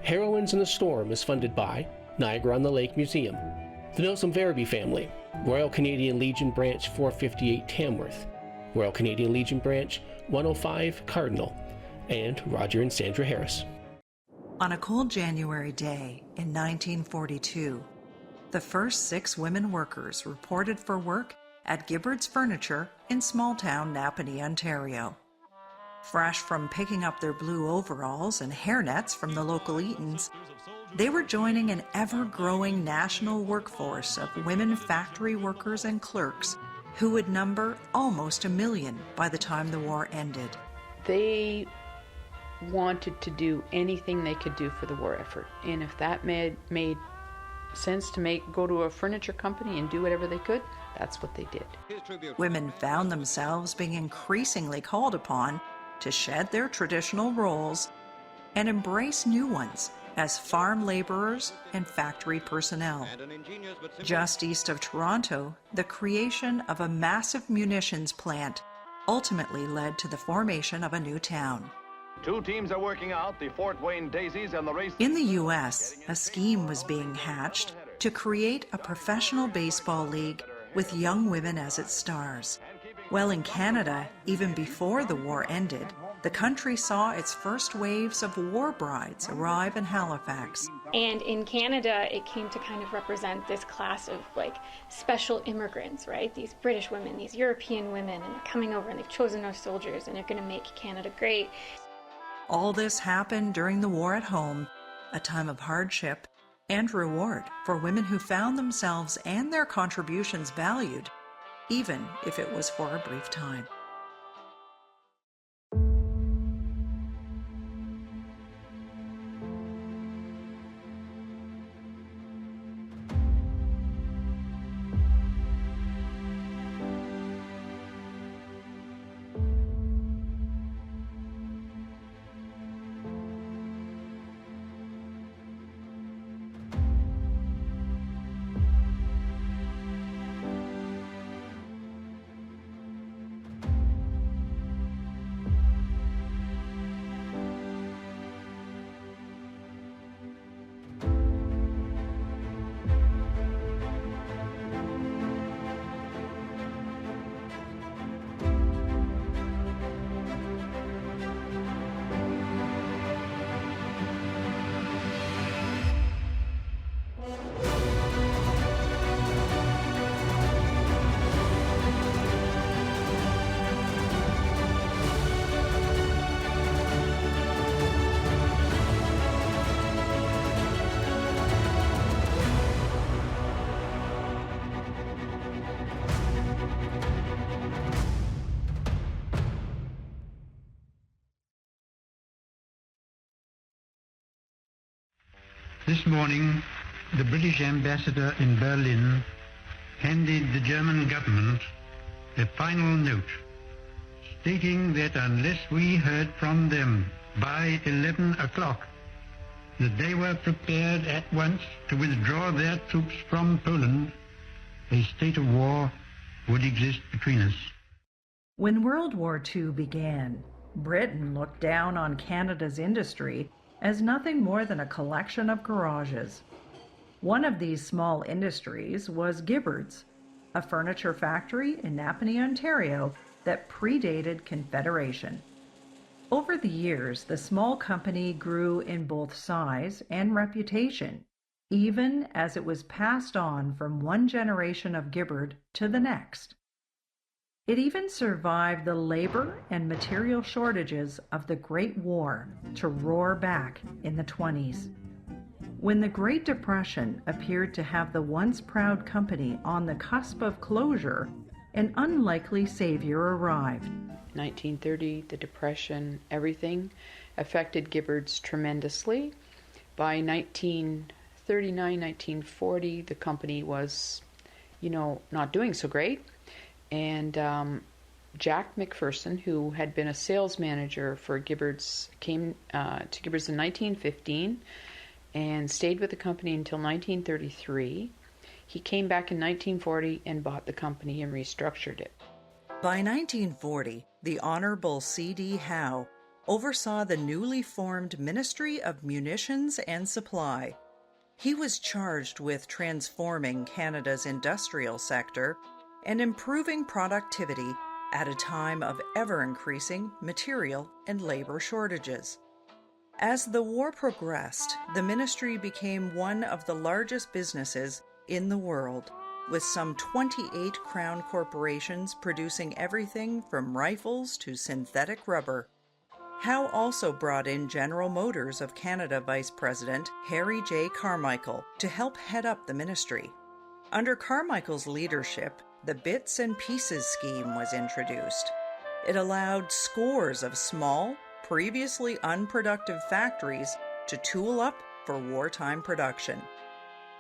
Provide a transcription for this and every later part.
Heroines in the Storm is funded by Niagara-on-the-Lake Museum, the Milsom Ferrabee family, Royal Canadian Legion Branch 458 Tamworth, Royal Canadian Legion Branch 105 Cardinal, and Roger and Sandra Harris. On a cold January day in 1942, the first 6 women workers reported for work at Gibbard's Furniture in small-town Napanee, Ontario. Fresh from picking up their blue overalls and hairnets from the local Eatons, they were joining an ever-growing national workforce of women factory workers and clerks who would number almost 1 million by the time the war ended. They wanted to do anything they could do for the war effort, and if that made sense to go to a furniture company and do whatever they could, that's what they did. Women found themselves being increasingly called upon to shed their traditional roles and embrace new ones as farm laborers and factory personnel. Just east of Toronto, the creation of a massive munitions plant ultimately led to the formation of a new town. 2 teams are working out, the Fort Wayne Daisies and the race. In the U.S., a scheme was being hatched to create a professional baseball league with young women as its stars. Well, in Canada, even before the war ended, the country saw its first waves of war brides arrive in Halifax. And in Canada, it came to kind of represent this class of special immigrants, right? These British women, these European women, and they're coming over and they've chosen our soldiers and they're going to make Canada great. All this happened during the war at home, a time of hardship and reward for women who found themselves and their contributions valued, even if it was for a brief time. This morning, the British ambassador in Berlin handed the German government a final note stating that unless we heard from them by 11 o'clock, that they were prepared at once to withdraw their troops from Poland, a state of war would exist between us. When World War II began, Britain looked down on Canada's industry as nothing more than a collection of garages. One of these small industries was Gibbard's, a furniture factory in Napanee, Ontario that predated Confederation. Over the years, the small company grew in both size and reputation, even as it was passed on from one generation of Gibbard to the next. It even survived the labor and material shortages of the Great War to roar back in the 1920s. When the Great Depression appeared to have the once proud company on the cusp of closure, an unlikely savior arrived. 1930, the Depression, everything affected Gibbard's tremendously. By 1939, 1940, the company was, not doing so great. And Jack McPherson, who had been a sales manager for Gibbard's, came to Gibbard's in 1915 and stayed with the company until 1933. He came back in 1940 and bought the company and restructured it. By 1940, the Honorable C.D. Howe oversaw the newly formed Ministry of Munitions and Supply. He was charged with transforming Canada's industrial sector and improving productivity at a time of ever-increasing material and labor shortages. As the war progressed, the ministry became one of the largest businesses in the world, with some 28 crown corporations producing everything from rifles to synthetic rubber. Howe also brought in General Motors of Canada Vice President Harry J. Carmichael to help head up the ministry. Under Carmichael's leadership, the Bits and Pieces scheme was introduced. It allowed scores of small, previously unproductive factories to tool up for wartime production.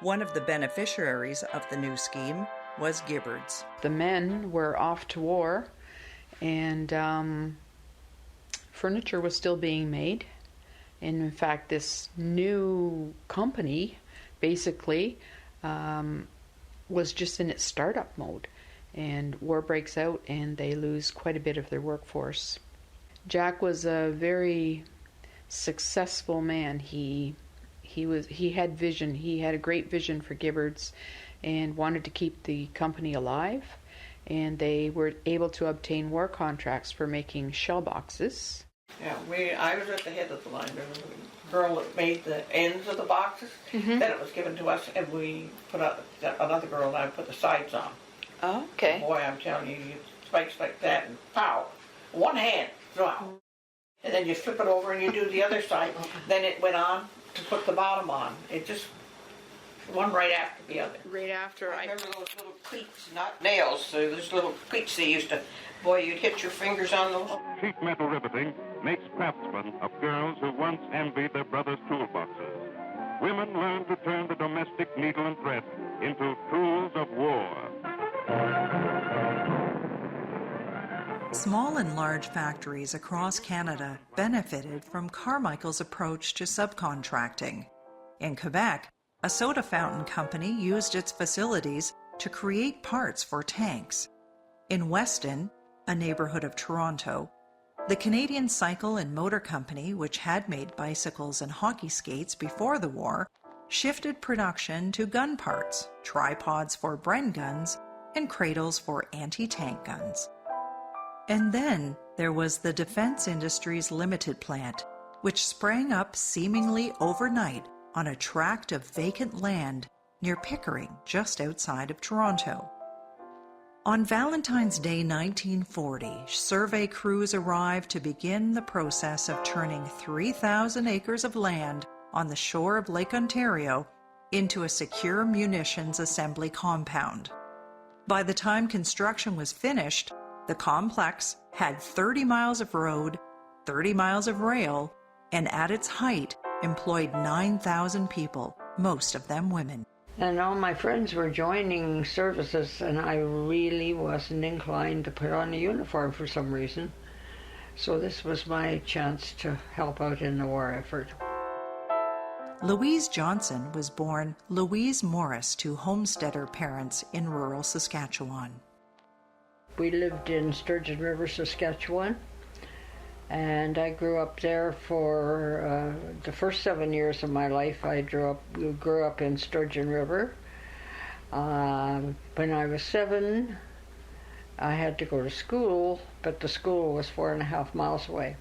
One of the beneficiaries of the new scheme was Gibberts. The men were off to war, and furniture was still being made. And in fact, this new company basically was just in its startup mode. And war breaks out and they lose quite a bit of their workforce. Jack was a very successful man. He had vision. He had a great vision for Gibberts and wanted to keep the company alive. And they were able to obtain war contracts for making shell boxes. Yeah, I was at the head of the line. There was a girl that made the ends of the boxes. Mm-hmm. Then it was given to us, and we put out another girl and I put the sides on. Oh, okay. Boy, I'm telling you, you spikes like that and pow, one hand, wow. And then you flip it over and you do the other side. Then it went on to put the bottom on. It just one right after the other. Right after I remember those little cleats, not nails. So those little cleats they used to. Boy, you'd hit your fingers on those. Sheet metal riveting makes craftsmen of girls who once envied their brothers' toolboxes. Women learn to turn the domestic needle and thread into tools of war. Small and large factories across Canada benefited from Carmichael's approach to subcontracting. In Quebec, a soda fountain company used its facilities to create parts for tanks. In Weston, a neighborhood of Toronto, the Canadian Cycle and Motor Company, which had made bicycles and hockey skates before the war, shifted production to gun parts, tripods for Bren guns, and cradles for anti-tank guns. And then there was the Defence Industries Limited plant, which sprang up seemingly overnight on a tract of vacant land near Pickering, just outside of Toronto. On Valentine's Day 1940, survey crews arrived to begin the process of turning 3,000 acres of land on the shore of Lake Ontario into a secure munitions assembly compound. By the time construction was finished, the complex had 30 miles of road, 30 miles of rail, and at its height employed 9,000 people, most of them women. And all my friends were joining services, and I really wasn't inclined to put on a uniform for some reason. So this was my chance to help out in the war effort. Louise Johnson was born Louise Morris to homesteader parents in rural Saskatchewan. We lived in Sturgeon River, Saskatchewan, and I grew up there for the first 7 years of my life. I grew up in Sturgeon River. When I was 7, I had to go to school, but the school was 4.5 miles away.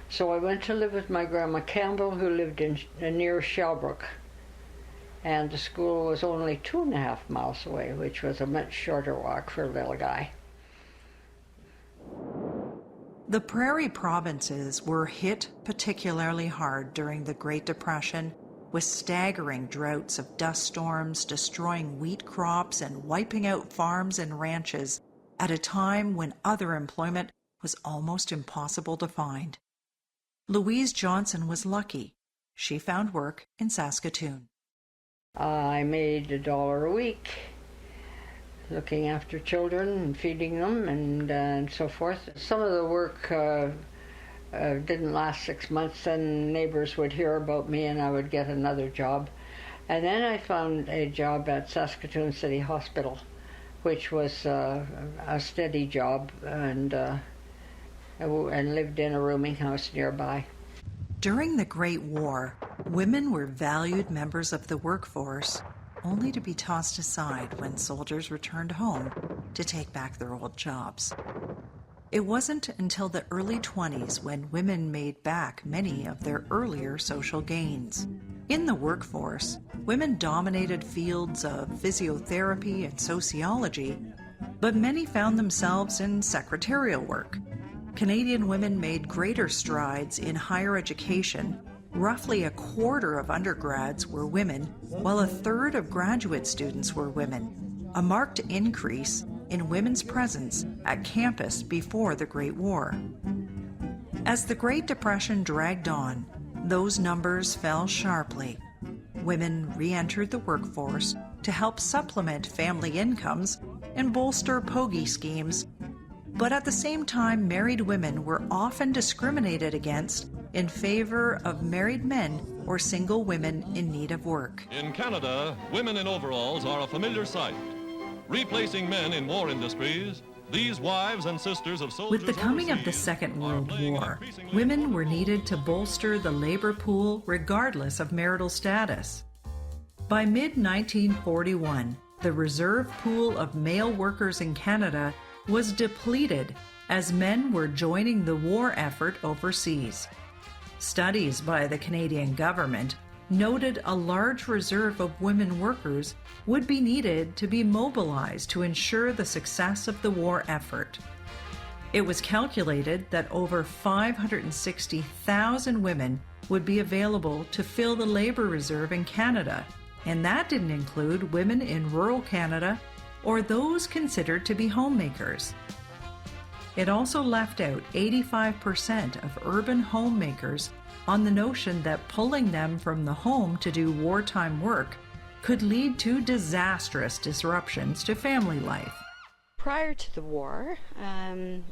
So I went to live with my grandma Campbell, who lived in near Shelbrook, and the school was only 2.5 miles away, which was a much shorter walk for a little guy. The prairie provinces were hit particularly hard during the Great Depression, with staggering droughts of dust storms destroying wheat crops and wiping out farms and ranches at a time when other employment was almost impossible to find. Louise Johnson was lucky. She found work in Saskatoon. I made $1 a week, looking after children and feeding them and so forth. Some of the work didn't last 6 months, and neighbors would hear about me and I would get another job. And then I found a job at Saskatoon City Hospital, which was a steady job, and and lived in a rooming house nearby. During the Great War, women were valued members of the workforce, only to be tossed aside when soldiers returned home to take back their old jobs. It wasn't until the early 20s when women made back many of their earlier social gains. In the workforce, women dominated fields of physiotherapy and sociology, but many found themselves in secretarial work. Canadian women made greater strides in higher education. Roughly a quarter of undergrads were women, while a third of graduate students were women, a marked increase in women's presence at campus before the Great War. As the Great Depression dragged on, those numbers fell sharply. Women re-entered the workforce to help supplement family incomes and bolster pogie schemes. But at the same time, married women were often discriminated against in favor of married men or single women in need of work. In Canada, women in overalls are a familiar sight. Replacing men in war industries, these wives and sisters of soldiers With the coming of the overseas Second are World playing an War, increasingly women were needed to bolster the labor pool regardless of marital status. By mid-1941, the reserve pool of male workers in Canada was depleted as men were joining the war effort overseas. Studies by the Canadian government noted a large reserve of women workers would be needed to be mobilized to ensure the success of the war effort. It was calculated that over 560,000 women would be available to fill the labor reserve in Canada, and that didn't include women in rural Canada or those considered to be homemakers. It also left out 85% of urban homemakers on the notion that pulling them from the home to do wartime work could lead to disastrous disruptions to family life. Prior to the war,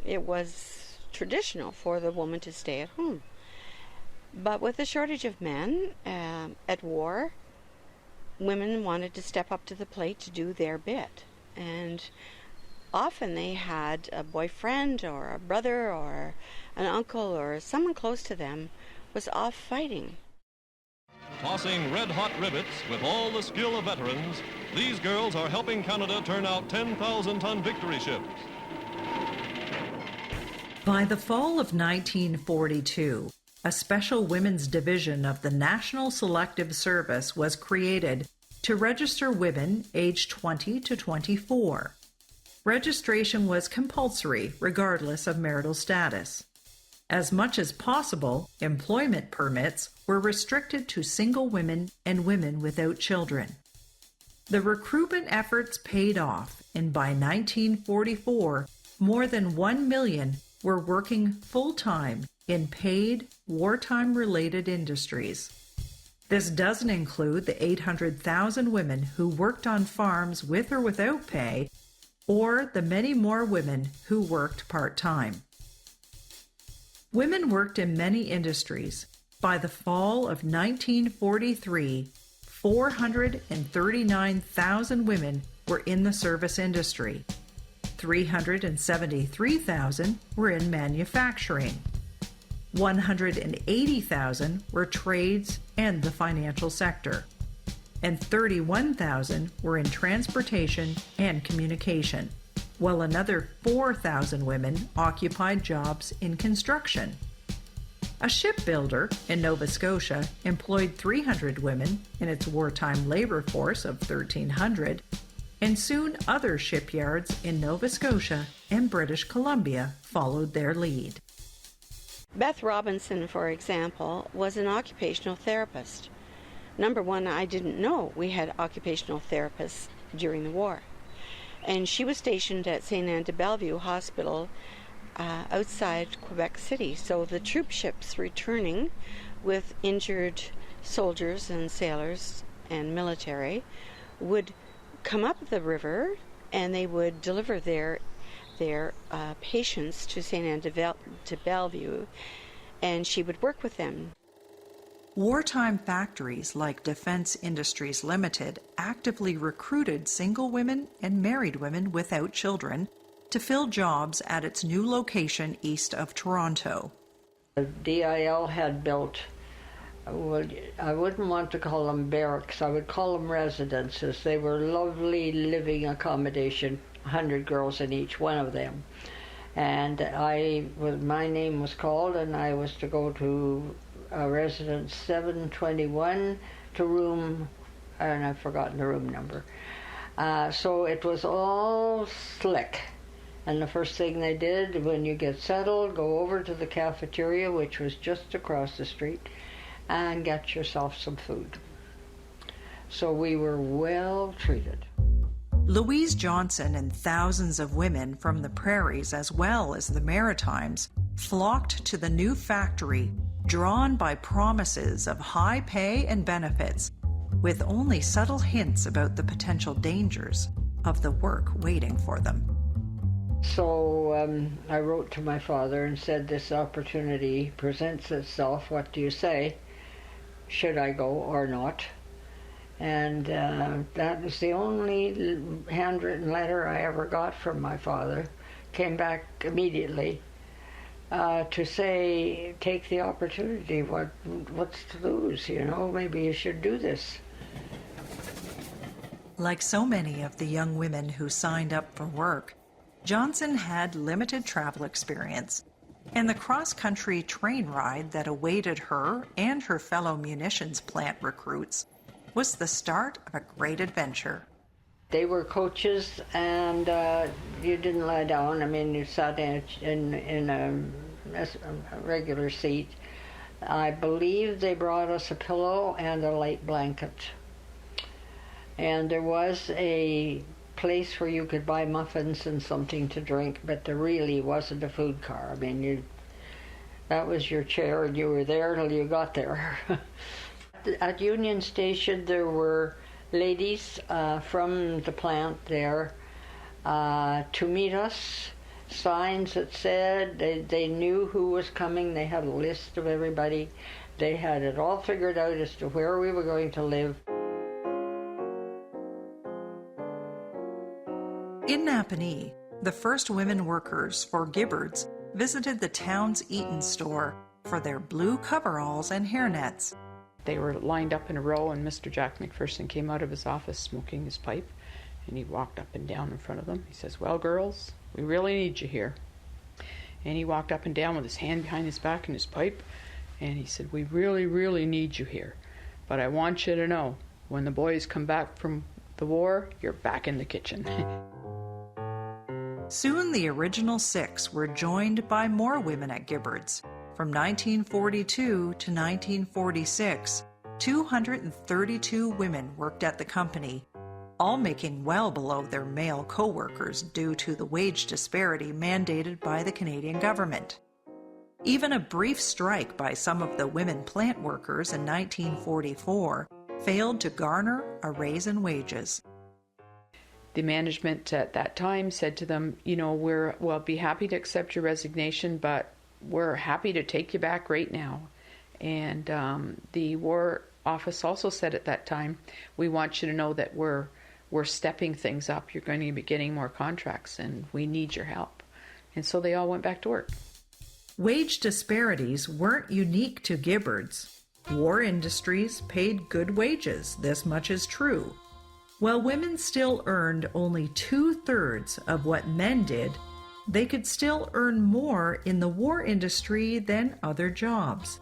it was traditional for the woman to stay at home. But with the shortage of men at war, women wanted to step up to the plate to do their bit. And often they had a boyfriend or a brother or an uncle or someone close to them was off fighting. tossing red-hot rivets with all the skill of veterans. These girls are helping Canada turn out 10,000-ton victory ships. By the fall of 1942, a special women's division of the National Selective Service was created to register women aged 20 to 24. Registration was compulsory regardless of marital status. As much as possible, employment permits were restricted to single women and women without children. The recruitment efforts paid off, and by 1944, more than 1 million were working full-time in paid, wartime-related industries. This doesn't include the 800,000 women who worked on farms with or without pay, or the many more women who worked part-time. Women worked in many industries. By the fall of 1943, 439,000 women were in the service industry. 373,000 were in manufacturing. 180,000 were trades and the financial sector. And 31,000 were in transportation and communication, while another 4,000 women occupied jobs in construction. A shipbuilder in Nova Scotia employed 300 women in its wartime labor force of 1,300, and soon other shipyards in Nova Scotia and British Columbia followed their lead. Beth Robinson, for example, was an occupational therapist. Number one, I didn't know we had occupational therapists during the war. And she was stationed at St. Anne de Bellevue Hospital outside Quebec City. So the troop ships returning with injured soldiers and sailors and military would come up the river and they would deliver their patients to St. Anne de Bellevue, and she would work with them. Wartime factories like Defense Industries Limited actively recruited single women and married women without children to fill jobs at its new location east of Toronto. The DIL had built, well, I wouldn't want to call them barracks, I would call them residences. They were lovely living accommodation, 100 girls in each one of them. And my name was called, and I was to go to residence 721 to room, and I've forgotten the room number. So it was all slick. And the first thing they did, when you get settled, go over to the cafeteria, which was just across the street, and get yourself some food. So we were well treated. Louise Johnson and thousands of women from the prairies as well as the Maritimes flocked to the new factory, drawn by promises of high pay and benefits, with only subtle hints about the potential dangers of the work waiting for them. So I wrote to my father and said, this opportunity presents itself, what do you say? Should I go or not? And that was the only handwritten letter I ever got from my father. Came back immediately to say, take the opportunity, what's to lose, you know, maybe you should do this. Like so many of the young women who signed up for work, Johnson had limited travel experience, and the cross-country train ride that awaited her and her fellow munitions plant recruits was the start of a great adventure. They were coaches, and you didn't lie down. I mean, you sat in a regular seat. I believe they brought us a pillow and a light blanket. And there was a place where you could buy muffins and something to drink, but there really wasn't a food car. I mean, that was your chair, and you were there till you got there. At Union Station, there were ladies from the plant there to meet us, signs that said they knew who was coming. They had a list of everybody. They had it all figured out as to where we were going to live. In Napanee, the first women workers for Gibberts visited the town's Eaton store for their blue coveralls and hairnets. They were lined up in a row, and Mr. Jack McPherson came out of his office smoking his pipe, and he walked up and down in front of them. He says, well, girls, we really need you here. And he walked up and down with his hand behind his back and his pipe, and he said, we really, really need you here. But I want you to know, when the boys come back from the war, you're back in the kitchen. Soon the original 6 were joined by more women at Gibberts. From 1942 to 1946, 232 women worked at the company, all making well below their male co-workers due to the wage disparity mandated by the Canadian government. Even a brief strike by some of the women plant workers in 1944 failed to garner a raise in wages. The management at that time said to them, you know, we'll be happy to accept your resignation, but we're happy to take you back right now. And the War Office also said at that time, we want you to know that we're stepping things up. You're going to be getting more contracts, and we need your help. And so they all went back to work. Wage disparities weren't unique to Gibberts. War industries paid good wages, this much is true. While women still earned only 2/3 of what men did, they could still earn more in the war industry than other jobs.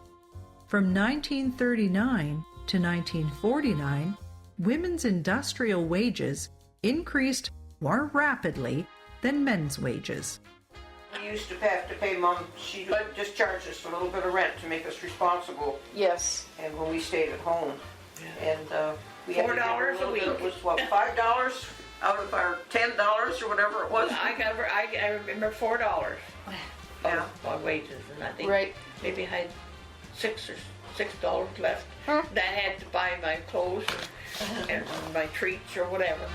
From 1939 to 1949, women's industrial wages increased more rapidly than men's wages. We used to have to pay Mom, she just charged us a little bit of rent to make us responsible. Yes. And when we stayed at home. And we had $4 a week. It was what, $5 out of our $10 or whatever it was? I remember $4 Yeah. on wages, and I think Right. maybe I had $6 left that I had to buy my clothes and my treats or whatever.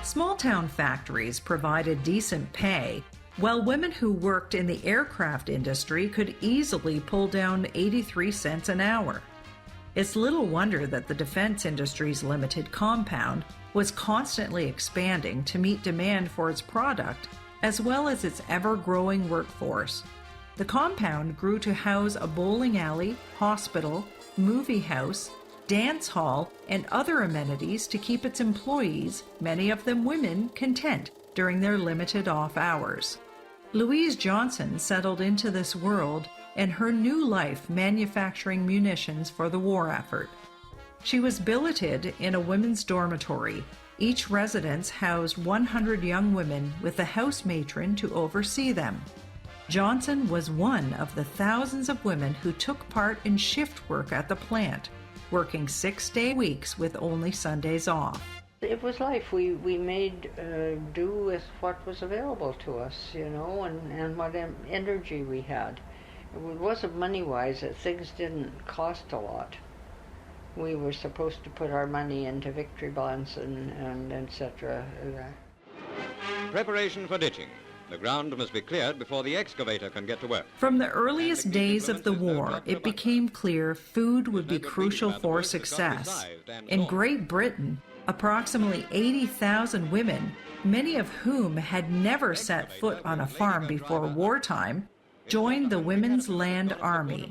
Small-town factories provided decent pay, while women who worked in the aircraft industry could easily pull down 83 cents an hour. It's little wonder that the Defense Industries Limited compound was constantly expanding to meet demand for its product, as well as its ever-growing workforce. The compound grew to house a bowling alley, hospital, movie house, dance hall, and other amenities to keep its employees, many of them women, content during their limited off hours. Louise Johnson settled into this world and her new life manufacturing munitions for the war effort. She was billeted in a women's dormitory. Each residence housed 100 young women with a house matron to oversee them. Johnson was one of the thousands of women who took part in shift work at the plant, working 6-day weeks with only Sundays off. It was life. We made do with what was available to us, and what energy we had. It wasn't money-wise that things didn't cost a lot. We were supposed to put our money into victory bonds and etc. Preparation for ditching. The ground must be cleared before the excavator can get to work. From the earliest days of the war, it became clear food would be crucial for success. In Great Britain, approximately 80,000 women, many of whom had never set foot on a farm before wartime, joined the Women's Land Army.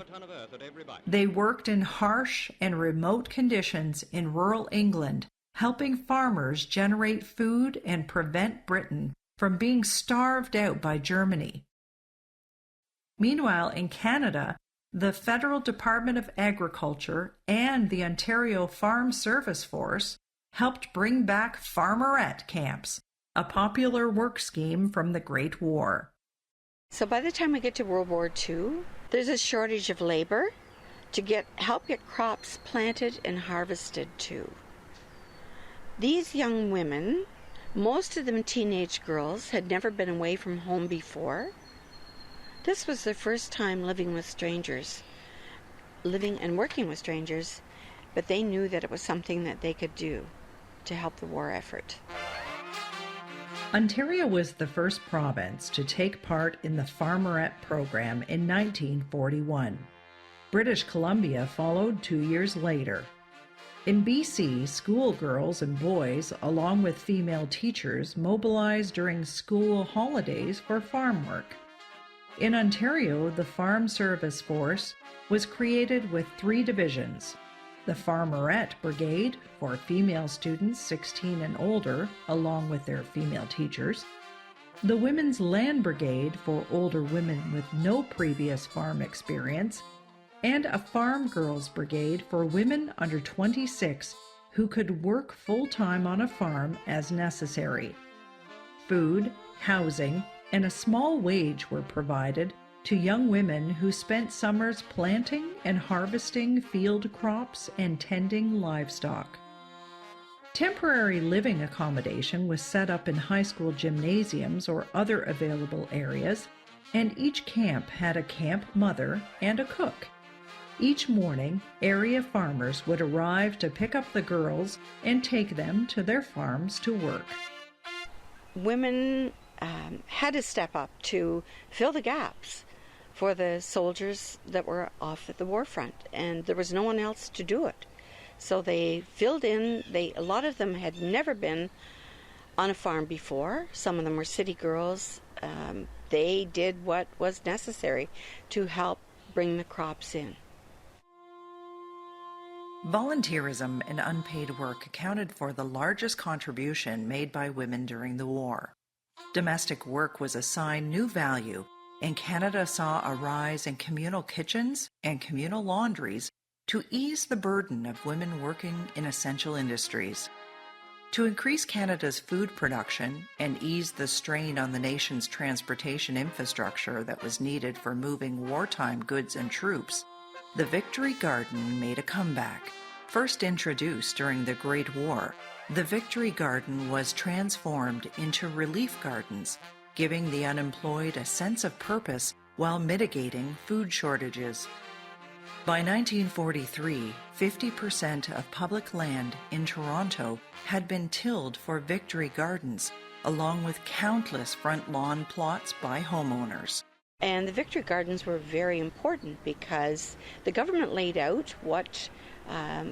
They worked in harsh and remote conditions in rural England, helping farmers generate food and prevent Britain from being starved out by Germany. Meanwhile, in Canada, the Federal Department of Agriculture and the Ontario Farm Service Force helped bring back farmerette camps, a popular work scheme from the Great War. So by the time we get to World War II, there's a shortage of labor to help get crops planted and harvested too. These young women, most of them teenage girls, had never been away from home before. This was their first time living with strangers, living and working with strangers, but they knew that it was something that they could do to help the war effort. Ontario was the first province to take part in the Farmerette program in 1941. British Columbia followed 2 years later. In BC, schoolgirls and boys, along with female teachers, mobilized during school holidays for farm work. In Ontario, the Farm Service Force was created with 3 divisions: the Farmerette Brigade for female students 16 and older, along with their female teachers, the Women's Land Brigade for older women with no previous farm experience, and a Farm Girls Brigade for women under 26 who could work full-time on a farm as necessary. Food, housing, and a small wage were provided to young women who spent summers planting and harvesting field crops and tending livestock. Temporary living accommodation was set up in high school gymnasiums or other available areas, and each camp had a camp mother and a cook. Each morning, area farmers would arrive to pick up the girls and take them to their farms to work. Women had to step up to fill the gaps for the soldiers that were off at the war front, and there was no one else to do it. So they filled in. A lot of them had never been on a farm before. Some of them were city girls. They did what was necessary to help bring the crops in. Volunteerism and unpaid work accounted for the largest contribution made by women during the war. Domestic work was assigned new value, and Canada saw a rise in communal kitchens and communal laundries to ease the burden of women working in essential industries. To increase Canada's food production and ease the strain on the nation's transportation infrastructure that was needed for moving wartime goods and troops, the Victory Garden made a comeback. First introduced during the Great War, the Victory Garden was transformed into relief gardens, giving the unemployed a sense of purpose while mitigating food shortages. By 1943, 50% of public land in Toronto had been tilled for Victory Gardens, along with countless front lawn plots by homeowners. And the Victory Gardens were very important because the government laid out what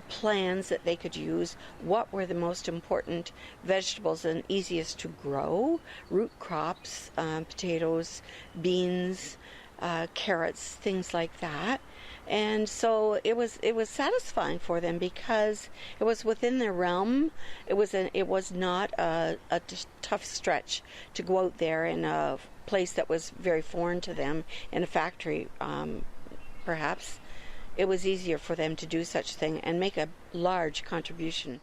plans that they could use, what were the most important vegetables and easiest to grow, root crops, potatoes, beans, carrots, things like that. And so it was satisfying for them because it was within their realm. It was not a tough stretch to go out there in a place that was very foreign to them, in a factory perhaps. It was easier for them to do such a thing and make a large contribution.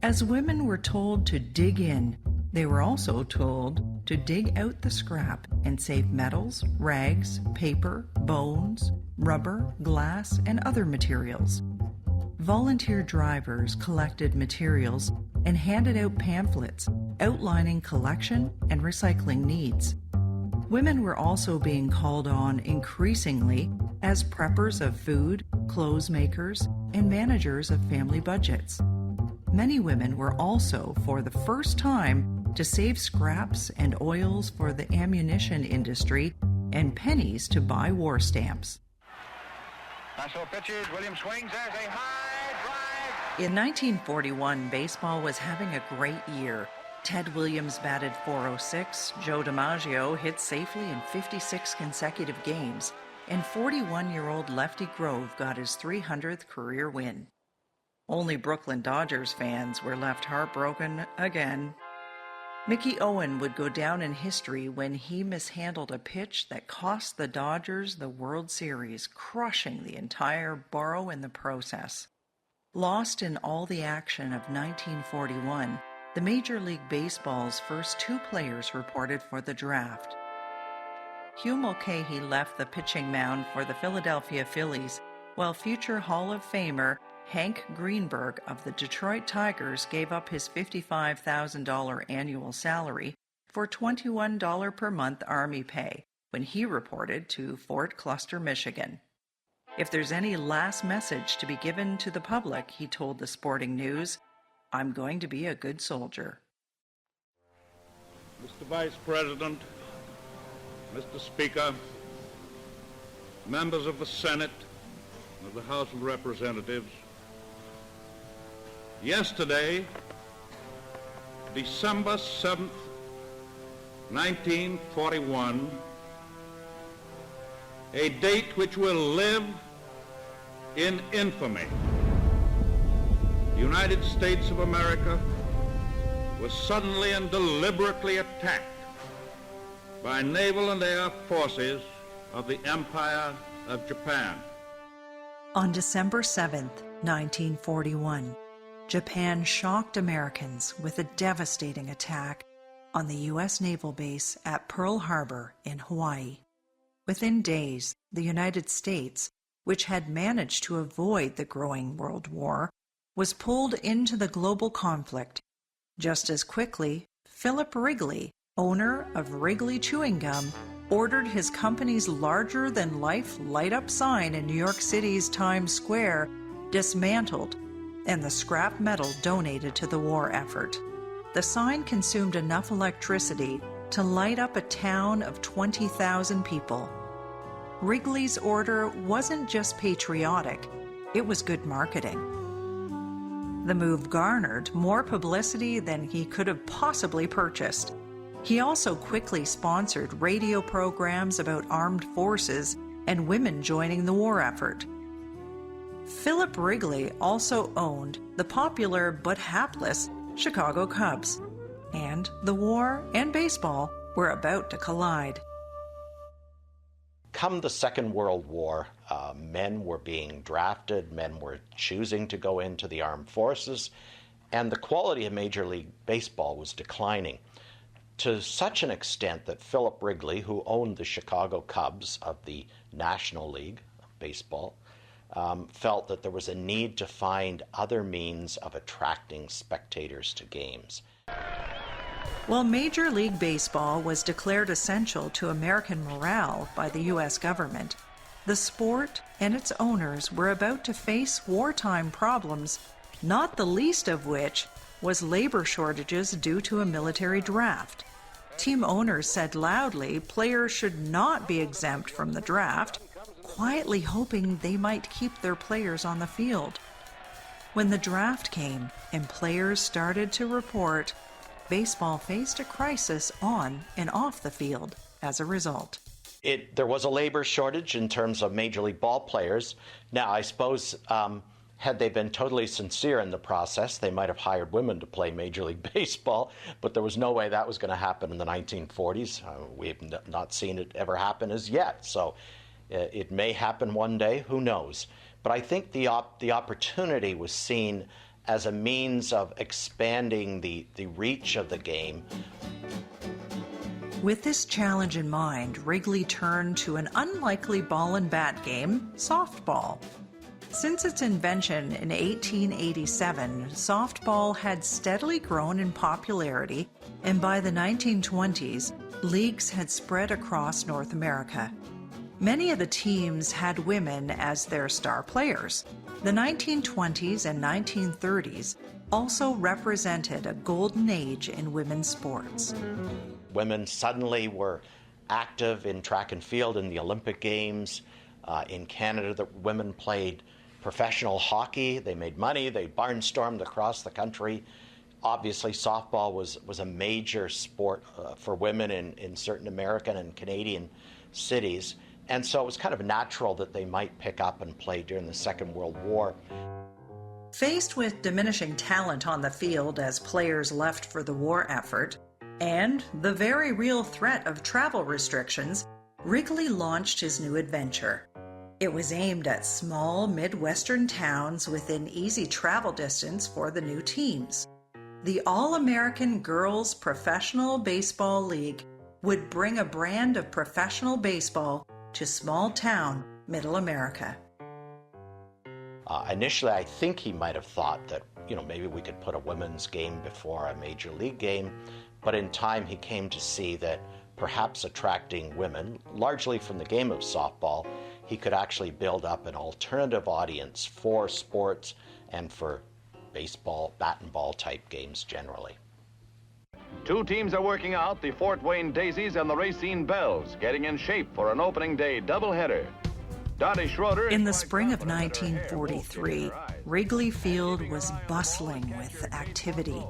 As women were told to dig in, they were also told to dig out the scrap and save metals, rags, paper, bones, rubber, glass, and other materials. Volunteer drivers collected materials and handed out pamphlets outlining collection and recycling needs. Women were also being called on increasingly as preppers of food, clothes makers, and managers of family budgets. Many women were also, for the first time, to save scraps and oils for the ammunition industry and pennies to buy war stamps. National pitches, Williams swings, there's a high drive. In 1941, baseball was having a great year. Ted Williams batted .406, Joe DiMaggio hit safely in 56 consecutive games, and 41-year-old Lefty Grove got his 300th career win. Only Brooklyn Dodgers fans were left heartbroken again. Mickey Owen would go down in history when he mishandled a pitch that cost the Dodgers the World Series, crushing the entire borough in the process. Lost in all the action of 1941, the Major League Baseball's first two players reported for the draft. Hugh Mulcahy left the pitching mound for the Philadelphia Phillies, while future Hall of Famer Hank Greenberg of the Detroit Tigers gave up his $55,000 annual salary for $21 per month Army pay when he reported to Fort Cluster, Michigan. If there's any last message to be given to the public, he told the Sporting News, I'm going to be a good soldier. Mr. Vice President, Mr. Speaker, members of the Senate, of the House of Representatives, yesterday, December 7th, 1941, a date which will live in infamy. The United States of America was suddenly and deliberately attacked by naval and air forces of the Empire of Japan. On December 7th, 1941, Japan shocked Americans with a devastating attack on the U.S. naval base at Pearl Harbor in Hawaii. Within days, the United States, which had managed to avoid the growing World War, was pulled into the global conflict. Just as quickly, Philip Wrigley, owner of Wrigley Chewing Gum, ordered his company's larger-than-life light-up sign in New York City's Times Square dismantled and the scrap metal donated to the war effort. The sign consumed enough electricity to light up a town of 20,000 people. Wrigley's order wasn't just patriotic, it was good marketing. The move garnered more publicity than he could have possibly purchased. He also quickly sponsored radio programs about armed forces and women joining the war effort. Philip Wrigley also owned the popular but hapless Chicago Cubs, and the war and baseball were about to collide. Come the Second World War, men were being drafted, men were choosing to go into the armed forces, and the quality of Major League Baseball was declining to such an extent that Philip Wrigley, who owned the Chicago Cubs of the National League of Baseball, felt that there was a need to find other means of attracting spectators to games. While Major League Baseball was declared essential to American morale by the U.S. government, the sport and its owners were about to face wartime problems, not the least of which was labor shortages due to a military draft. Team owners said loudly players should not be exempt from the draft. quietly hoping they might keep their players on the field. When the draft came and players started to report, baseball faced a crisis on and off the field as a result. There was a labor shortage in terms of Major League ball players. Now, I suppose had they been totally sincere in the process, they might have hired women to play Major League Baseball, but there was no way that was going to happen in the 1940s. We have not seen it ever happen as yet, so it may happen one day, who knows. But I think the opportunity was seen as a means of expanding the reach of the game. With this challenge in mind, Wrigley turned to an unlikely ball and bat game, softball. Since its invention in 1887, softball had steadily grown in popularity, and by the 1920s, leagues had spread across North America. Many of the teams had women as their star players. The 1920s and 1930s also represented a golden age in women's sports. Women suddenly were active in track and field in the Olympic Games. In Canada, the women played professional hockey. They made money. They barnstormed across the country. Obviously, softball was a major sport for women in certain American and Canadian cities. And so it was kind of natural that they might pick up and play during the Second World War. Faced with diminishing talent on the field as players left for the war effort, and the very real threat of travel restrictions, Wrigley launched his new adventure. It was aimed at small Midwestern towns within easy travel distance for the new teams. The All-American Girls Professional Baseball League would bring a brand of professional baseball to small-town Middle America. Initially, I think he might have thought that, maybe we could put a women's game before a major league game, but in time he came to see that perhaps attracting women, largely from the game of softball, he could actually build up an alternative audience for sports and for baseball, bat and ball type games generally. Two teams are working out, the Fort Wayne Daisies and the Racine Bells, getting in shape for an opening day doubleheader. Donnie Schroeder. In the spring of 1943, Wrigley Field was bustling with activity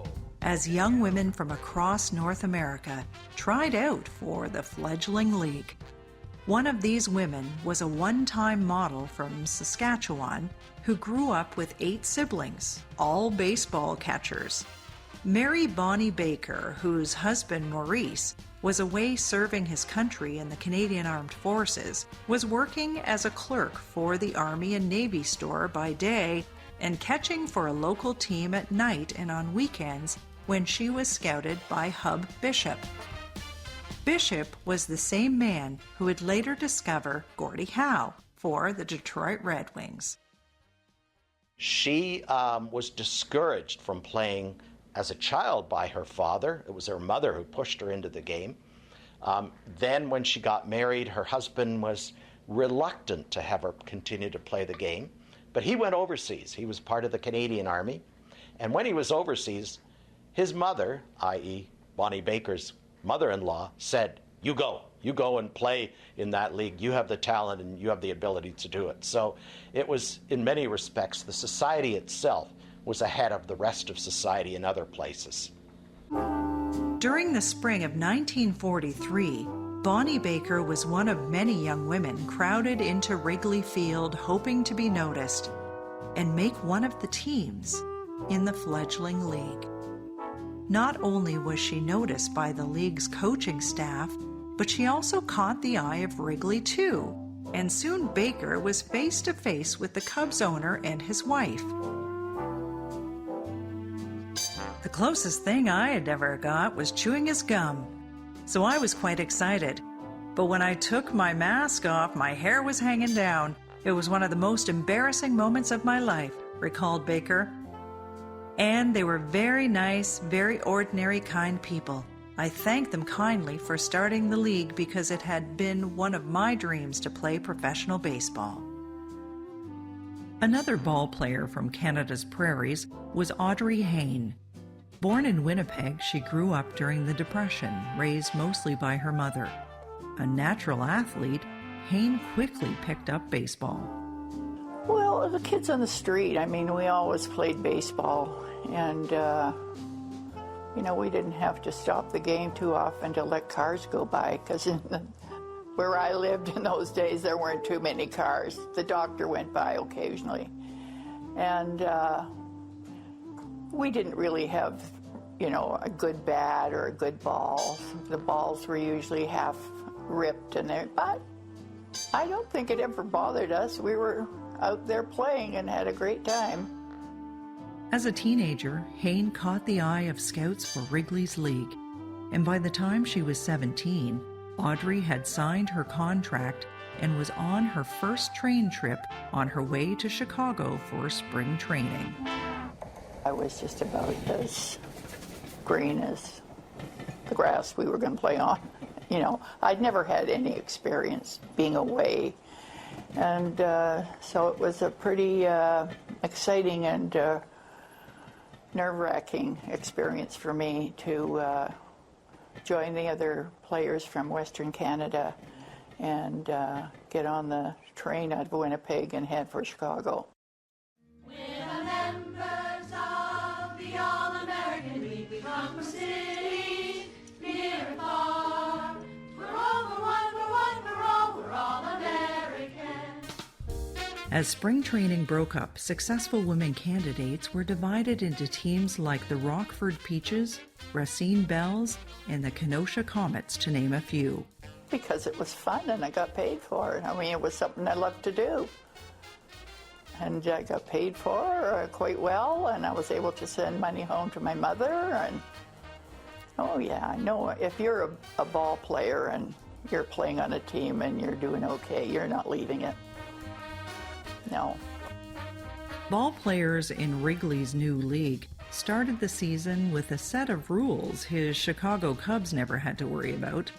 as young women from across North America tried out for the fledgling league. One of these women was a one-time model from Saskatchewan who grew up with 8 siblings, all baseball catchers. Mary Bonnie Baker, whose husband Maurice was away serving his country in the Canadian Armed Forces, was working as a clerk for the Army and Navy store by day and catching for a local team at night and on weekends when she was scouted by Hub Bishop. Bishop was the same man who would later discover Gordie Howe for the Detroit Red Wings. She was discouraged from playing as a child by her father. It was her mother who pushed her into the game. Then when she got married, her husband was reluctant to have her continue to play the game, but he went overseas. He was part of the Canadian Army, and when he was overseas, his mother, i.e. Bonnie Baker's mother-in-law, said, you go and play in that league. You have the talent and you have the ability to do it. So it was, in many respects, the society itself was ahead of the rest of society in other places. During the spring of 1943, Bonnie Baker was one of many young women crowded into Wrigley Field hoping to be noticed and make one of the teams in the fledgling league. Not only was she noticed by the league's coaching staff, but she also caught the eye of Wrigley too, and soon Baker was face to face with the Cubs owner and his wife. The closest thing I had ever got was chewing his gum, so I was quite excited. But when I took my mask off, my hair was hanging down. It was one of the most embarrassing moments of my life, recalled Baker. And they were very nice, very ordinary, kind people. I thanked them kindly for starting the league because it had been one of my dreams to play professional baseball. Another ball player from Canada's prairies was Audrey Hayne. Born in Winnipeg, she grew up during the Depression, raised mostly by her mother. A natural athlete, Hayne quickly picked up baseball. Well, the kids on the street, I mean, we always played baseball, and you know, we didn't have to stop the game too often to let cars go by, because where I lived in those days, there weren't too many cars. The doctor went by occasionally. And we didn't really have, you know, a good bat or a good ball. The balls were usually half ripped in there, but I don't think it ever bothered us. We were out there playing and had a great time. As a teenager, Hayne caught the eye of scouts for Wrigley's League, and by the time she was 17, Audrey had signed her contract and was on her first train trip on her way to Chicago for spring training. I was just about as green as the grass we were going to play on. You know, I'd never had any experience being away, and so it was a pretty exciting and nerve-wracking experience for me to join the other players from Western Canada and get on the train out of Winnipeg and head for Chicago. We're the members of the All-American League. We come from cities near and far. We're all for one, we're all American. As spring training broke up, successful women candidates were divided into teams like the Rockford Peaches, Racine Bells, and the Kenosha Comets, to name a few. Because it was fun and I got paid for it. I mean, it was something I loved to do. And I got paid for quite well, and I was able to send money home to my mother. And oh yeah, I know if you're a ball player and you're playing on a team and you're doing okay, you're not leaving it. No. Ball players in Wrigley's new league started the season with a set of rules his Chicago Cubs never had to worry about.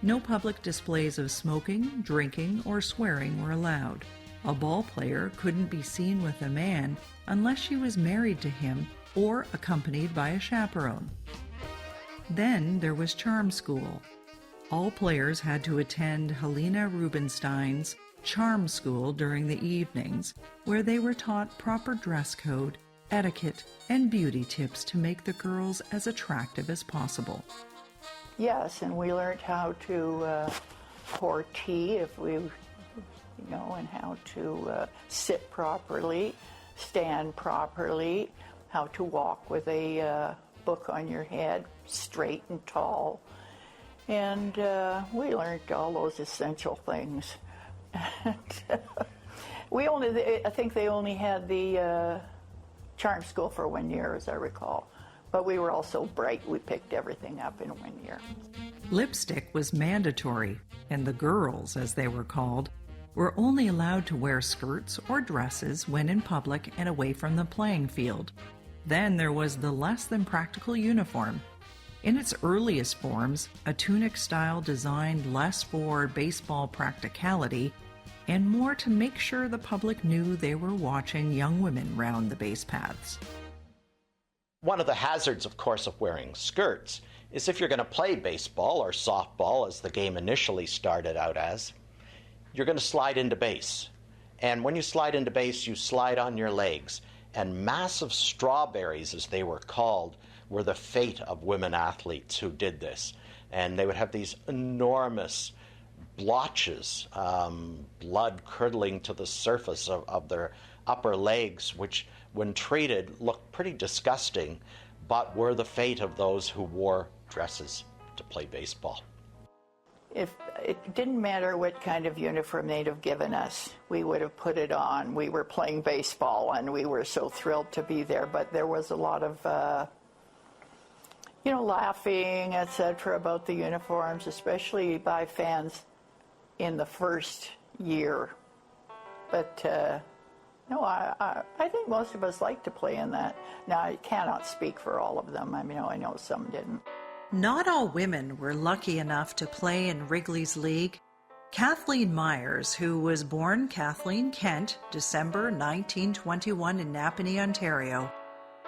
No public displays of smoking, drinking, or swearing were allowed. A ball player couldn't be seen with a man unless she was married to him or accompanied by a chaperone. Then there was charm school. All players had to attend Helena Rubinstein's charm school during the evenings, where they were taught proper dress code, etiquette, and beauty tips to make the girls as attractive as possible. Yes, and we learned how to pour tea if we, you know, and how to sit properly, stand properly, how to walk with a book on your head, straight and tall. And we learned all those essential things. I think they only had the charm school for 1 year, as I recall. But we were all so bright, we picked everything up in 1 year. Lipstick was mandatory, and the girls, as they were called, were only allowed to wear skirts or dresses when in public and away from the playing field. Then there was the less than practical uniform. In its earliest forms, a tunic style designed less for baseball practicality and more to make sure the public knew they were watching young women round the base paths. One of the hazards, of course, of wearing skirts is if you're going to play baseball or softball, as the game initially started out as, you're going to slide into base. And when you slide into base, you slide on your legs. And massive strawberries, as they were called, were the fate of women athletes who did this. And they would have these enormous blotches, blood curdling to the surface of their upper legs, which, when treated, looked pretty disgusting, but were the fate of those who wore dresses to play baseball. If it didn't matter what kind of uniform they'd have given us, we would have put it on. We were playing baseball, and we were so thrilled to be there. But there was a lot of, laughing, etc., about the uniforms, especially by fans in the first year. But no, I think most of us like to play in that. Now, I cannot speak for all of them. I mean, I know some didn't. Not all women were lucky enough to play in Wrigley's League. Kathleen Myers, who was born Kathleen Kent, December 1921 in Napanee, Ontario,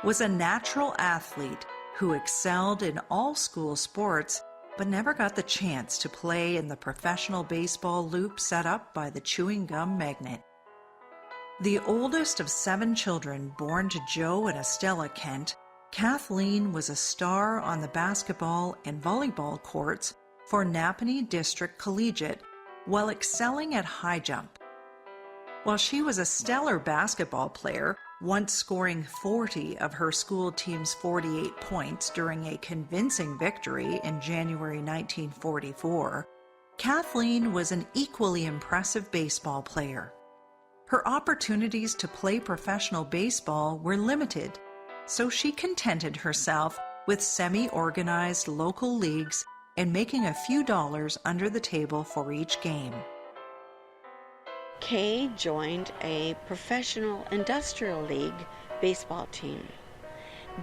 was a natural athlete who excelled in all school sports but never got the chance to play in the professional baseball loop set up by the chewing gum magnate. The oldest of 7 children born to Joe and Estella Kent, Kathleen was a star on the basketball and volleyball courts for Napanee District Collegiate while excelling at high jump. While she was a stellar basketball player, once scoring 40 of her school team's 48 points during a convincing victory in January 1944, Kathleen was an equally impressive baseball player. Her opportunities to play professional baseball were limited, so she contented herself with semi-organized local leagues and making a few dollars under the table for each game. Kay joined a professional industrial league baseball team,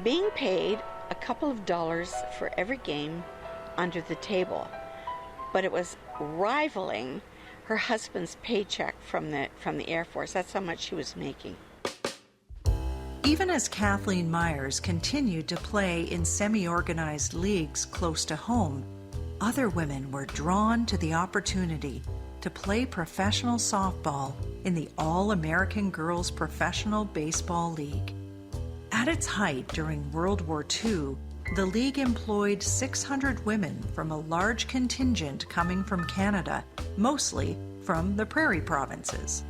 being paid a couple of dollars for every game under the table, but it was rivaling her husband's paycheck from the Air Force. That's how much she was making. Even as Kathleen Myers continued to play in semi-organized leagues close to home, other women were drawn to the opportunity to play professional softball in the All-American Girls Professional Baseball League. At its height during World War II, the league employed 600 women from a large contingent coming from Canada, mostly from the prairie provinces.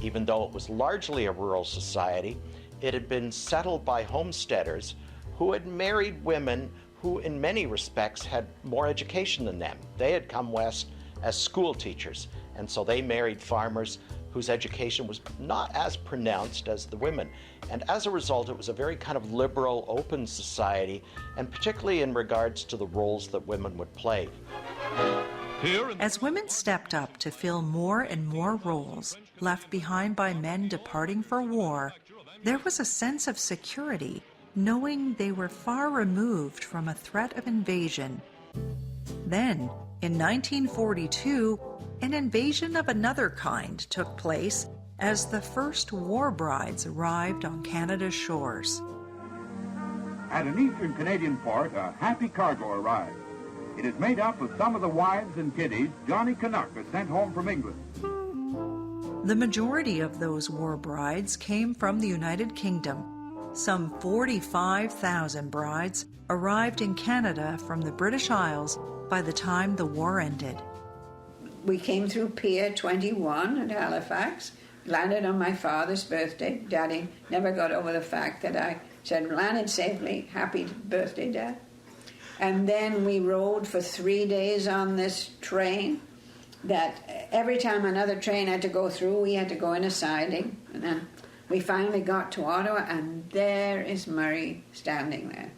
Even though it was largely a rural society, it had been settled by homesteaders who had married women who in many respects had more education than them. They had come west as school teachers, and so they married farmers whose education was not as pronounced as the women. And as a result, it was a very kind of liberal, open society, and particularly in regards to the roles that women would play. As women stepped up to fill more and more roles left behind by men departing for war, there was a sense of security, knowing they were far removed from a threat of invasion. Then, in 1942, an invasion of another kind took place as the first war brides arrived on Canada's shores. At an eastern Canadian port, a happy cargo arrived. It is made up of some of the wives and kiddies Johnny Canuck had sent home from England. The majority of those war brides came from the United Kingdom. Some 45,000 brides arrived in Canada from the British Isles by the time the war ended. We came through Pier 21 at Halifax, landed on my father's birthday. Daddy never got over the fact that I said, landed safely, happy birthday, Dad. And then we rode for 3 days on this train that every time another train had to go through, we had to go in a siding. And then we finally got to Ottawa, and there is Murray standing there.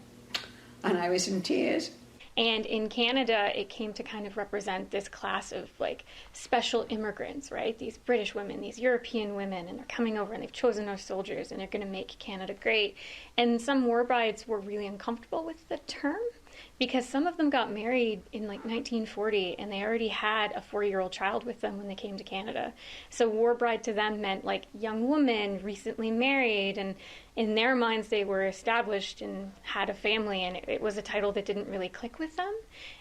And I was in tears. And in Canada, it came to kind of represent this class of like special immigrants, right? These British women, these European women, and they're coming over and they've chosen our soldiers and they're going to make Canada great. And some war brides were really uncomfortable with the term because some of them got married in like 1940 and they already had a 4-year-old child with them when they came to Canada. So war bride to them meant like young woman, recently married, and in their minds they were established and had a family, and it was a title that didn't really click with them.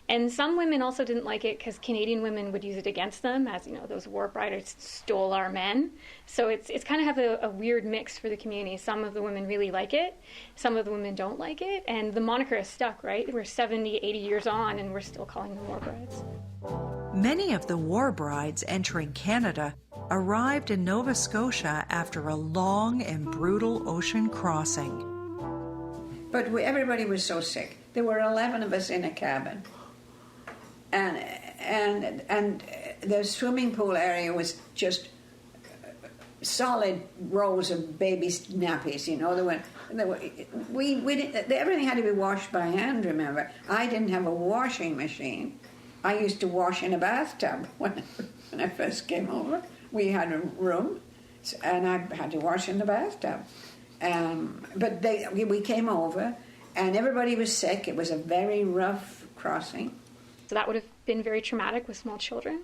And some women also didn't like it because Canadian women would use it against them, as you know, those war brides stole our men. So it's kind of have a weird mix for the community. Some of the women really like it, some of the women don't like it, and the moniker is stuck, right? We're 70, 80 years on and we're still calling them war brides. Many of the war brides entering Canada arrived in Nova Scotia after a long and brutal ocean crossing. But everybody was so sick. There were 11 of us in a cabin. And the swimming pool area was just solid rows of baby nappies, you know. Everything had to be washed by hand, remember. I didn't have a washing machine. I used to wash in a bathtub when I first came over. We had a room, and I had to wash in the bathtub. But we came over, and everybody was sick. It was a very rough crossing. So that would have been very traumatic with small children.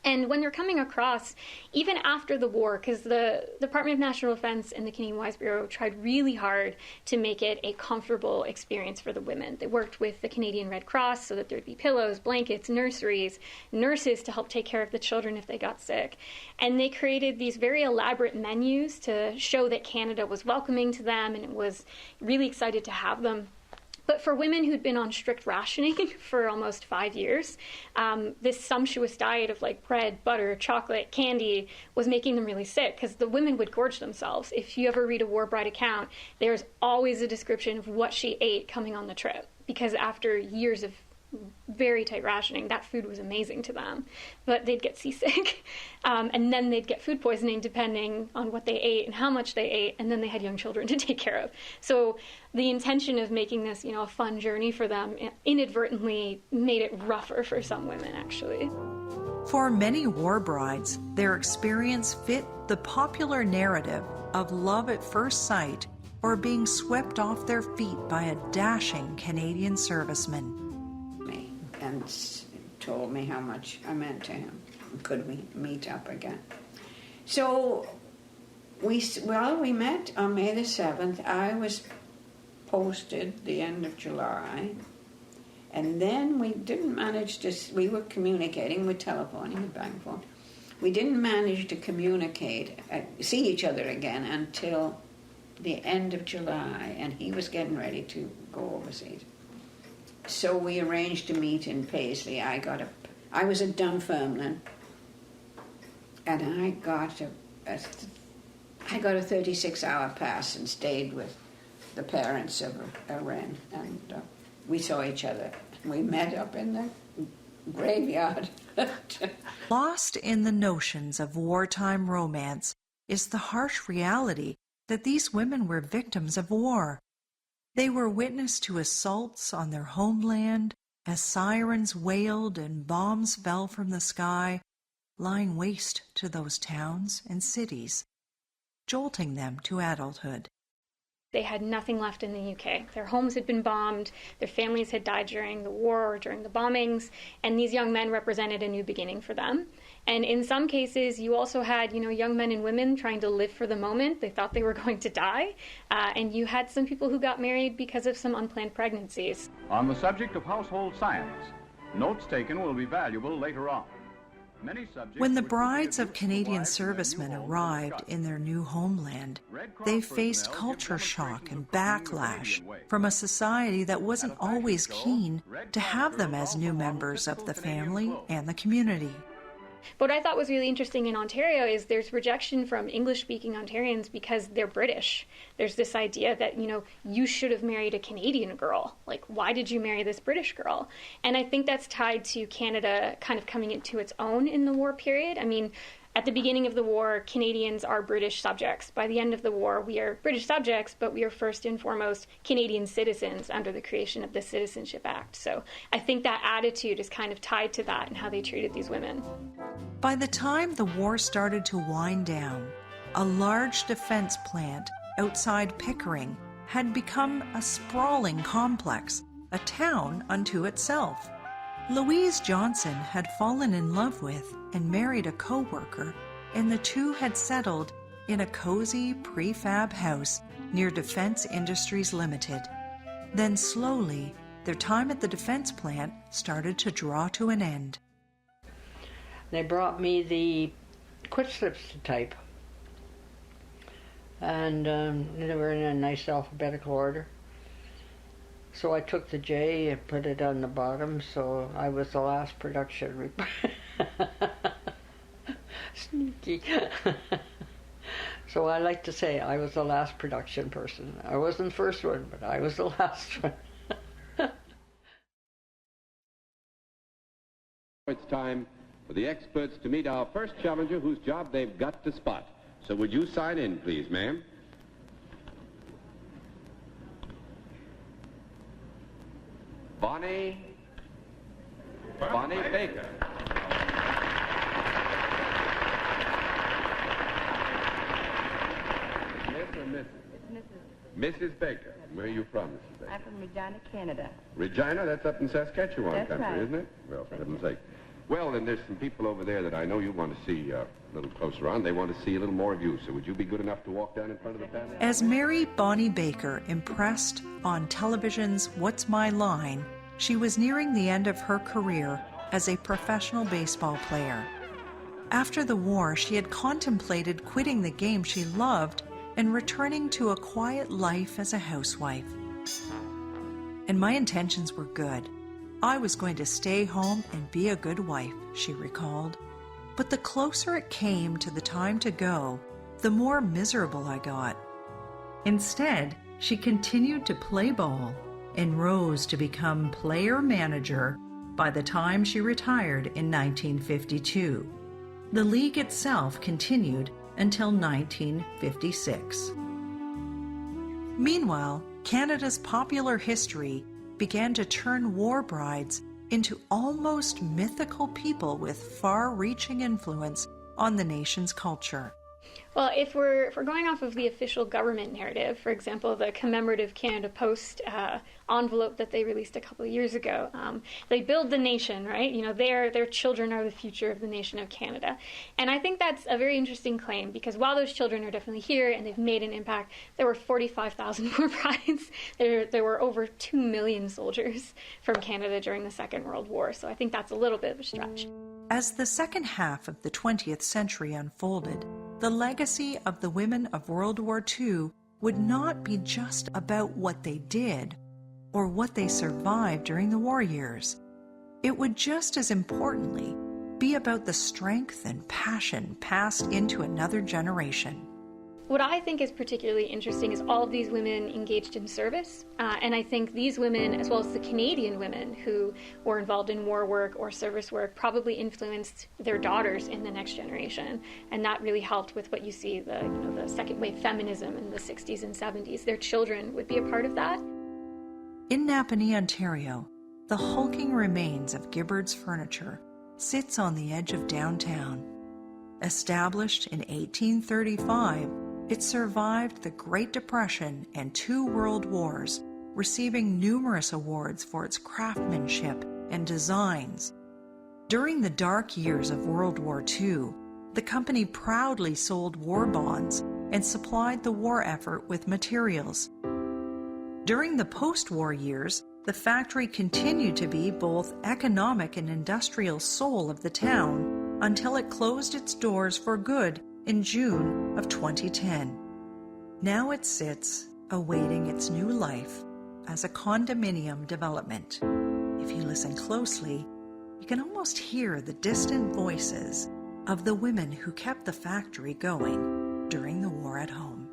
And when they're coming across, even after the war, because the Department of National Defense and the Canadian Wives Bureau tried really hard to make it a comfortable experience for the women. They worked with the Canadian Red Cross so that there'd be pillows, blankets, nurseries, nurses to help take care of the children if they got sick. And they created these very elaborate menus to show that Canada was welcoming to them and it was really excited to have them. But for women who'd been on strict rationing for almost 5 years, this sumptuous diet of like bread, butter, chocolate, candy was making them really sick because the women would gorge themselves. If you ever read a War Bride account, there's always a description of what she ate coming on the trip, because after years of very tight rationing, that food was amazing to them, but they'd get seasick, and then they'd get food poisoning depending on what they ate and how much they ate, and then they had young children to take care of. So the intention of making this, a fun journey for them inadvertently made it rougher for some women, actually. For many war brides, their experience fit the popular narrative of love at first sight or being swept off their feet by a dashing Canadian serviceman. And told me how much I meant to him. Could we meet up again? So we met on May the 7th. I was posted the end of July. And then we didn't manage to, we were communicating with telephoning and bank phone. We didn't manage to communicate, see each other again until the end of July. And he was getting ready to go overseas. So we arranged to meet in Paisley. I was at Dunfermline, and I got a 36-hour pass and stayed with the parents of Ren, and we saw each other. We met up in the graveyard. Lost in the notions of wartime romance is the harsh reality that these women were victims of war. They were witness to assaults on their homeland as sirens wailed and bombs fell from the sky, lying waste to those towns and cities, jolting them to adulthood. They had nothing left in the UK. Their homes had been bombed, their families had died during the war or during the bombings, and these young men represented a new beginning for them. And in some cases, you also had, young men and women trying to live for the moment. They thought they were going to die. And you had some people who got married because of some unplanned pregnancies. On the subject of household science, notes taken will be valuable later on. When the brides of Canadian servicemen arrived in their new homeland, they faced culture shock and backlash from a society that wasn't always keen to have them as new members of the family and the community. But what I thought was really interesting in Ontario is there's rejection from English-speaking Ontarians because they're British. There's this idea that, you should have married a Canadian girl. Like, why did you marry this British girl? And I think that's tied to Canada kind of coming into its own in the war period. I mean, at the beginning of the war, Canadians are British subjects. By the end of the war, we are British subjects, but we are first and foremost Canadian citizens under the creation of the Citizenship Act. So I think that attitude is kind of tied to that and how they treated these women. By the time the war started to wind down, a large defense plant outside Pickering had become a sprawling complex, a town unto itself. Louise Johnson had fallen in love with and married a co-worker, and the two had settled in a cozy prefab house near Defense Industries Limited. Then slowly, their time at the defense plant started to draw to an end. They brought me the quit slips to type, and they were in a nice alphabetical order. So I took the J and put it on the bottom, so I was the last production report. Sneaky. So I like to say I was the last production person. I wasn't the first one, but I was the last one. It's time for the experts to meet our first challenger whose job they've got to spot. So would you sign in, please, ma'am? Bonnie Baker. Miss or Mrs.? It's Mrs. Baker. Where are you from, Mrs. Baker? I'm from Regina, Canada. Regina? That's up in Saskatchewan That's country, right. isn't it? Well, for heaven's sake. Well, then there's some people over there that I know you want to see a little closer on. They want to see a little more of you, so would you be good enough to walk down in front of the panel? As Mary Bonnie Baker impressed on television's What's My Line, she was nearing the end of her career as a professional baseball player. After the war, she had contemplated quitting the game she loved and returning to a quiet life as a housewife. And my intentions were good. I was going to stay home and be a good wife, she recalled. But the closer it came to the time to go, the more miserable I got. Instead, she continued to play ball and rose to become player manager by the time she retired in 1952. The league itself continued until 1956. Meanwhile, Canada's popular history began to turn war brides into almost mythical people with far-reaching influence on the nation's culture. Well, if we're going off of the official government narrative, for example, the commemorative Canada Post envelope that they released a couple of years ago, they build the nation, right? You know, their children are the future of the nation of Canada. And I think that's a very interesting claim, because while those children are definitely here and they've made an impact, there were 45,000 war brides. There were over 2 million soldiers from Canada during the Second World War. So I think that's a little bit of a stretch. As the second half of the 20th century unfolded, the legacy of the women of World War II would not be just about what they did or what they survived during the war years. It would just as importantly be about the strength and passion passed into another generation. What I think is particularly interesting is all of these women engaged in service, and I think these women, as well as the Canadian women who were involved in war work or service work, probably influenced their daughters in the next generation, and that really helped with what you see, the second wave feminism in the 60s and 70s. Their children would be a part of that. In Napanee, Ontario, the hulking remains of Gibbard's Furniture sits on the edge of downtown. Established in 1835, it survived the Great Depression and 2 world wars, receiving numerous awards for its craftsmanship and designs. During the dark years of World War II, the company proudly sold war bonds and supplied the war effort with materials. During the post-war years, the factory continued to be both economic and industrial soul of the town until it closed its doors for good in June of 2010. Now it sits, awaiting its new life as a condominium development. If you listen closely, you can almost hear the distant voices of the women who kept the factory going during the war at home.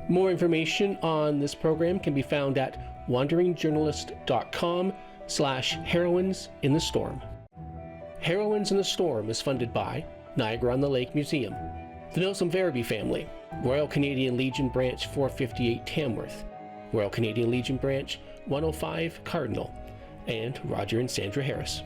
More information on this program can be found at wanderingjournalist.com/Heroines in the Storm. Heroines in the Storm is funded by Niagara-on-the-Lake Museum, the Milsom Ferrabee family, Royal Canadian Legion Branch 458 Tamworth, Royal Canadian Legion Branch 105 Cardinal, and Roger and Sandra Harris.